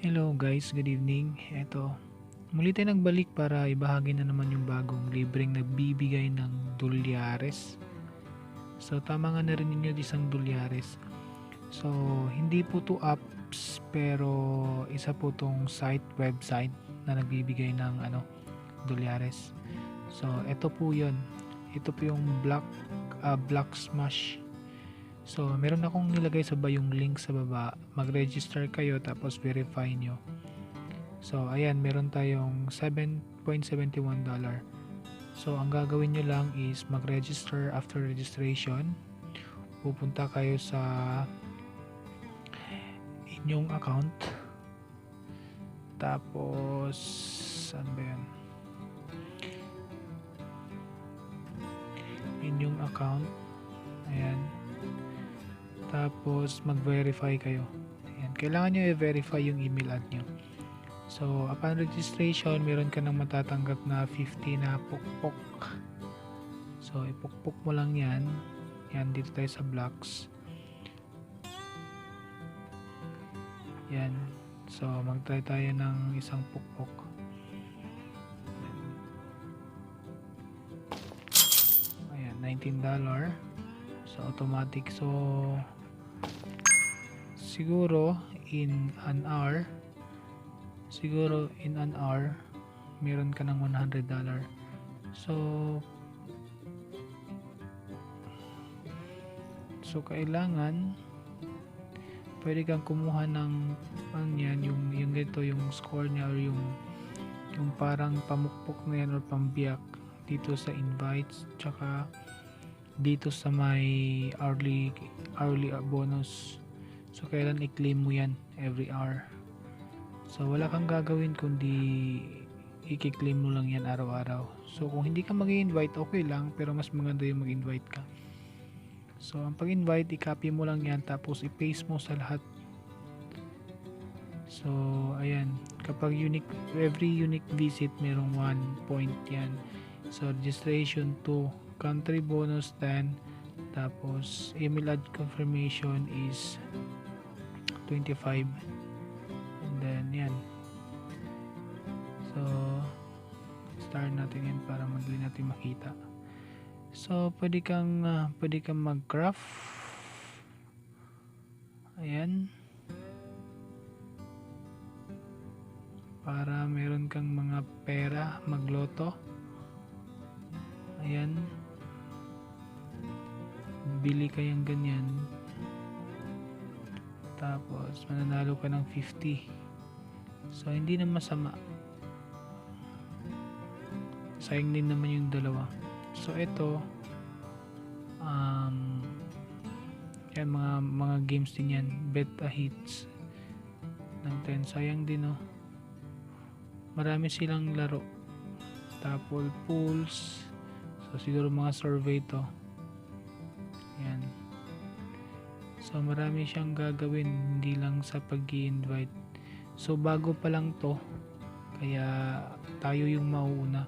Hello guys, good evening. Muli tayo nagbalik para ibahagi na naman yung bagong libreng nagbibigay ng dolyares. So tama nga narinig nyo, isang dolyares. So hindi po to apps pero isa po tong website na nagbibigay ng dolyares. So ito po 'yon. Ito po yung Black Smash. So meron akong nilagay sa yung link sa baba. Mag-register kayo tapos verify nyo. So, ayan, meron tayong $7.71. So, ang gagawin nyo lang is mag-register. After registration, pupunta kayo sa inyong account. Tapos, saan ba yan? Inyong account. Ayan. Tapos, mag-verify kayo. Ayan. Kailangan nyo i-verify yung email ad nyo. So, upon registration, meron ka nang matatanggap na 50 na pukpok. So, ipukpok mo lang yan. Yan, dito tayo sa blocks. Yan. So, mag-try tayo ng isang pukpok. Ayan, $19. So, automatic. So, siguro, in an hour, meron ka ng $100. So kailangan pwede kang kumuha ng yung ganito, yung score niya or yung parang pamukpok na yan or pambiyak dito sa invites, tsaka dito sa may hourly bonus. So kailan i-claim mo yan every hour. So wala kang gagawin kundi i-claim mo lang yan araw-araw. So kung hindi ka mag-invite, okay lang, pero mas maganda yung mag-invite ka. So ang pag-invite, i-copy mo lang yan tapos i-paste mo sa lahat. So ayan, kapag every unique visit merong 1 point yan. So registration 2, country bonus 10, tapos email ad confirmation is 25. And then yan. So start natin yan para madali natin makita. So pwede kang mag-craft. Ayan. Para meron kang mga pera magloto. Ayan. Bili kayang ganyan. Tapos mananalo ka ng 50. So hindi na masama. Sayang din naman yung dalawa. So ito yan, mga games din yan. Bet a hits ng 10. Sayang din, no. Marami silang laro. Tapos pools. So siguro mga survey to. Yan. So marami siyang gagawin, hindi lang sa pag-i-invite. So bago pa lang to, kaya tayo yung mauuna.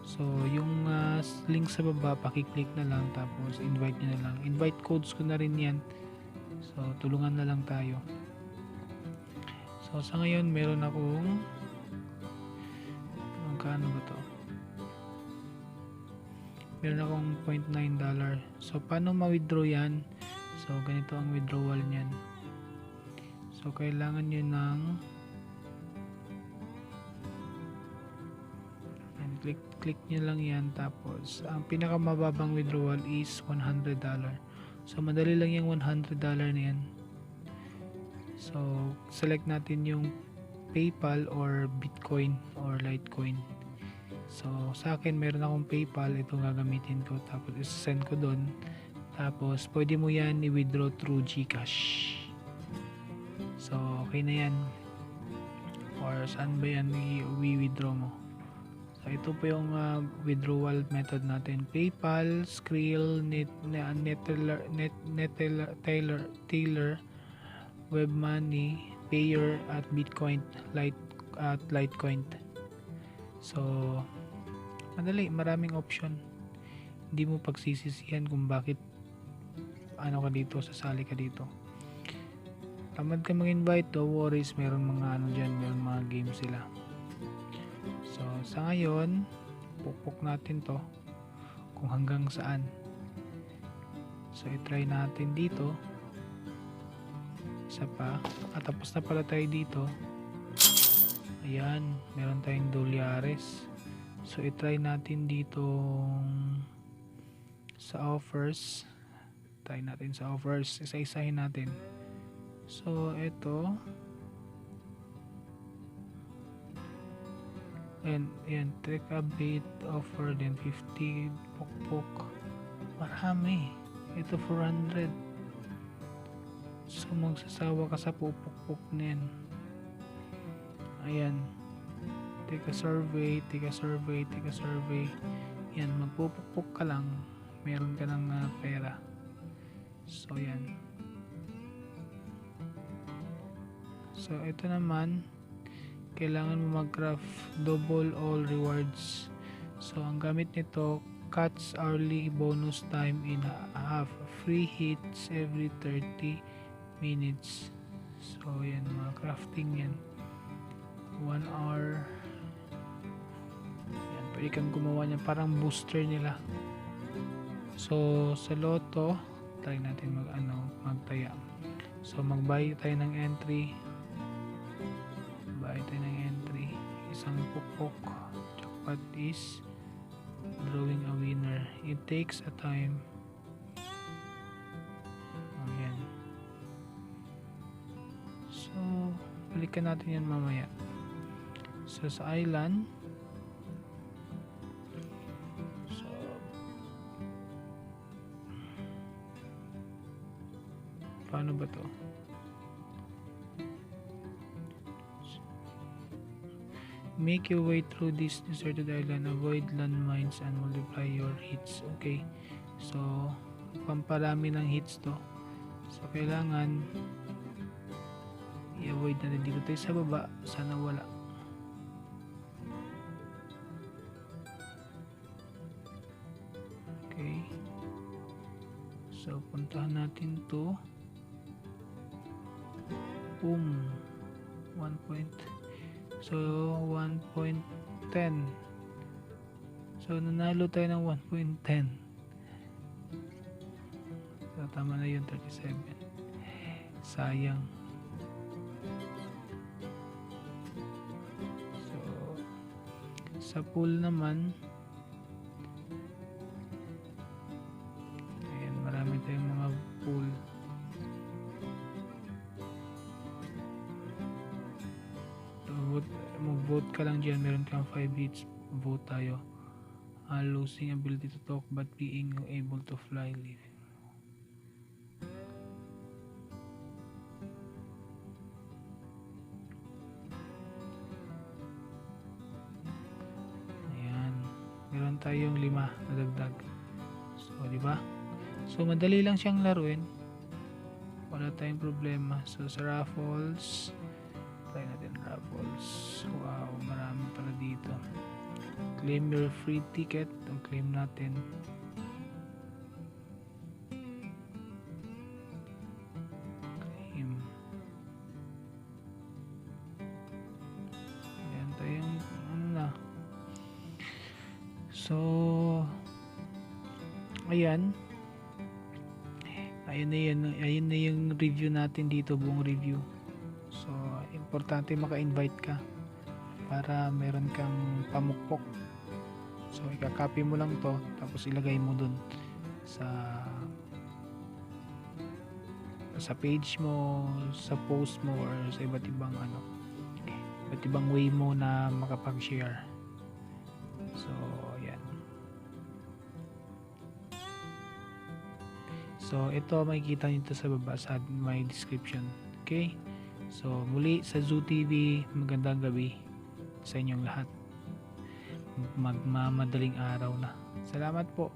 So yung link sa baba, paki-click na lang tapos invite nyo na lang. Invite codes ko na rin yan. So tulungan na lang tayo. So sa ngayon meron akong magkano ba to? Meron akong $0.9. So paano ma-withdraw yan? So ganito ang withdrawal niyan. So kailangan nyo ng click nyo lang yan, tapos ang pinakamababang withdrawal is $100. So madali lang yung $100 na yan. So select natin yung PayPal or Bitcoin or Litecoin. So sa akin meron akong PayPal, ito gagamitin ko, tapos isasend ko doon. Tapos pwede mo yan i-withdraw through GCash. So okay na yan. Or saan ba yan i-withdraw mo? So ito po yung withdrawal method natin. PayPal, Skrill, Neteller, WebMoney, Payer at Bitcoin, Litecoin. So maraming option. Hindi mo pagsisisihan kung bakit sasali ka dito. tamad ka mag-invite, no worries, meron mga ano dyan, meron mga games sila. So sa ngayon, pupuk natin to kung hanggang saan. So i-try natin dito. Isa pa. Tapos na pala tayo dito. Ayan, meron tayong dolyares. So i-try natin dito sa offers. Try natin sa offers. Isa-isahin natin. So ito. Ayan, take a bait offer, then 50 pukpuk. Marami. Ito 400. So magsasawa ka sa pupuk-puk na yan. Ayan. Take a survey. Yan, magpupuk-puk ka lang. Meron ka ng pera. So yan. So ito naman, kailangan mo mag-craft double all rewards. So ang gamit nito, cuts hourly bonus time in half, free hits every 30 minutes. So yan, mga crafting yan. 1 hour. Yan, pwede kang gumawa niya, parang booster nila. So sa loto, try natin magtaya. So mag-buy tayo ng entry. Isang pukpok. Jackpot is drawing a winner. It takes a time. Ayan. So balikan natin yan mamaya. So sa island, so paano ba to? Make your way through this deserted island, avoid landmines and multiply your hits. Okay, so pamparami ng hits to. So kailangan i-avoid natin dito tayo sa baba. Sana wala. Okay, so puntahan natin to. Boom. 1 point. So 1.10. So nanalo tayo ng 1.10. So tama na yun, 37. Sayang. So sa pool naman, ayan, marami tayong mga pool. Mag-vote ka lang dyan, meron kang 5 hits, vote tayo. Losing ability to talk but being able to fly, living. Ayan, meron tayong 5 na dagdag. So di ba? So madali lang siyang laruin, wala tayong problema. So sa raffles, try natin raffles. Wow, marami pala dito. Claim your free ticket. Ang claim natin. Claim. Ayan tayong So ayan. Ayun na yung review natin dito, buong review. So importante maka-invite ka para meron kang pamukpok. So ikakopy mo lang to, tapos ilagay mo dun sa page mo, sa post mo, or sa iba't ibang way mo na makapag-share. So yan. So ito makikita nyo sa baba sa my description. Okay? So muli sa Zoo TV, magandang gabi sa inyong lahat. Magmamadaling araw na. Salamat po.